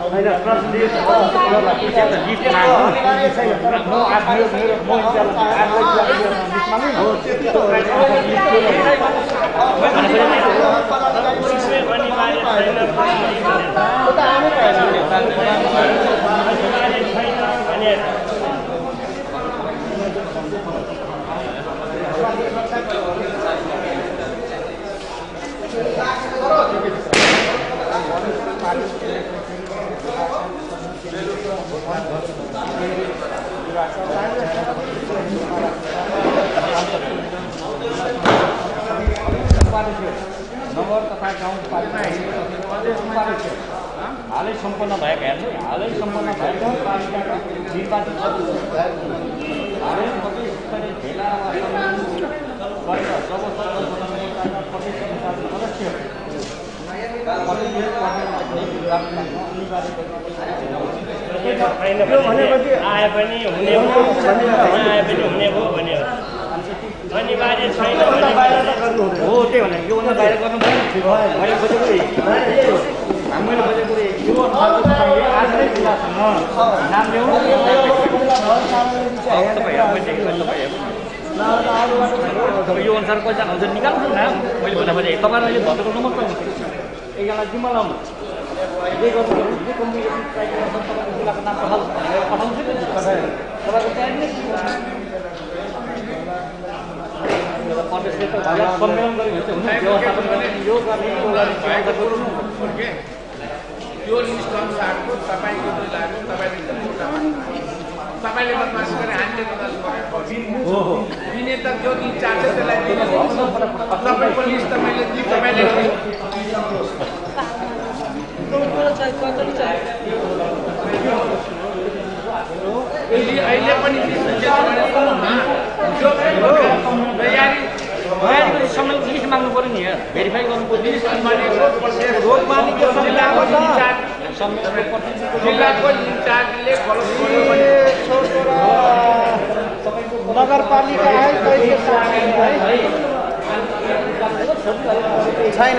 होइन प्रश्न दियो गिफ्ट माग्नु नगर तथा गाउँपालिका हालै सम्पन्न भएका हेर्नु हालै सम्पन्न भएका पालिकाका निर्वाचित हालै सबै स्तरीय भेला गरेर जब सदस्य भनेपछि आए पनि हुने भयो आए पनि हुने भयो भन्यो अनिवार्य छैन हो त्यही भने योभन्दा बाहिर गर्नु मैले खोजेको मैले खोजेको यो आफ्नै जिल्लासँग नाम ल्याउनु यो अनुसार पैसा आउँछ निकाल्नु न मैले भन्दा खोजेँ तपाईँहरू अहिले भटको नम्बर पाउनु एकजना जिम्मा लाउनु जे गर्नु जे कम्युनिकेसन तपाईँको जिल्लाको नाम पठाउँछु नि तपाईँको त्यहाँनिर प्रदेशले त सम्मेलन गरेको हुन्छ व्यवस्थापन गर्ने यो गर्ने यो लिस्ट अनुसारको तपाईँको जिल्लाको तपाईँले बदमासी गरे हामीले बदमासी गरेको विनेता जो इन्चार्ज छ त्यसलाई दिनुहोस् तपाईँको लिस्ट तपाईँले दिनु तपाईँले अहिले पनि समय लिस्ट माग्नु पर्यो नि भेरिफाई गर्नु पर्यो जिल्लाको इन्चार्जले नगरपालिका छैन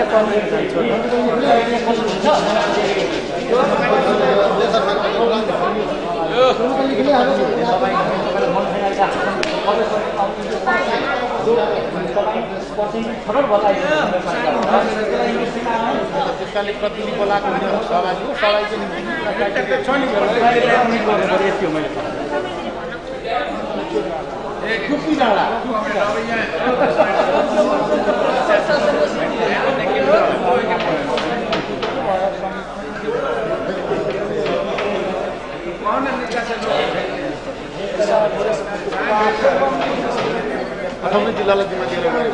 त्यसकाले प्रतिनिधि बोलाएको होइन सभाको सबै अठाउनै जिल्लालाई जिम्मा दिएर गऱ्यो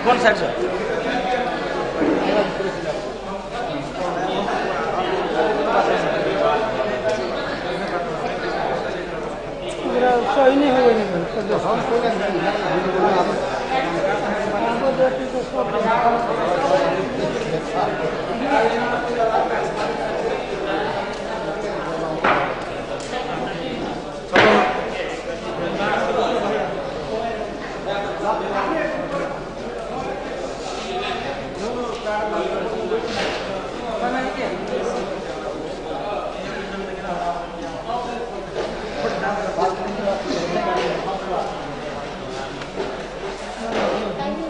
कौन साइड से सही नहीं होगा Gracias.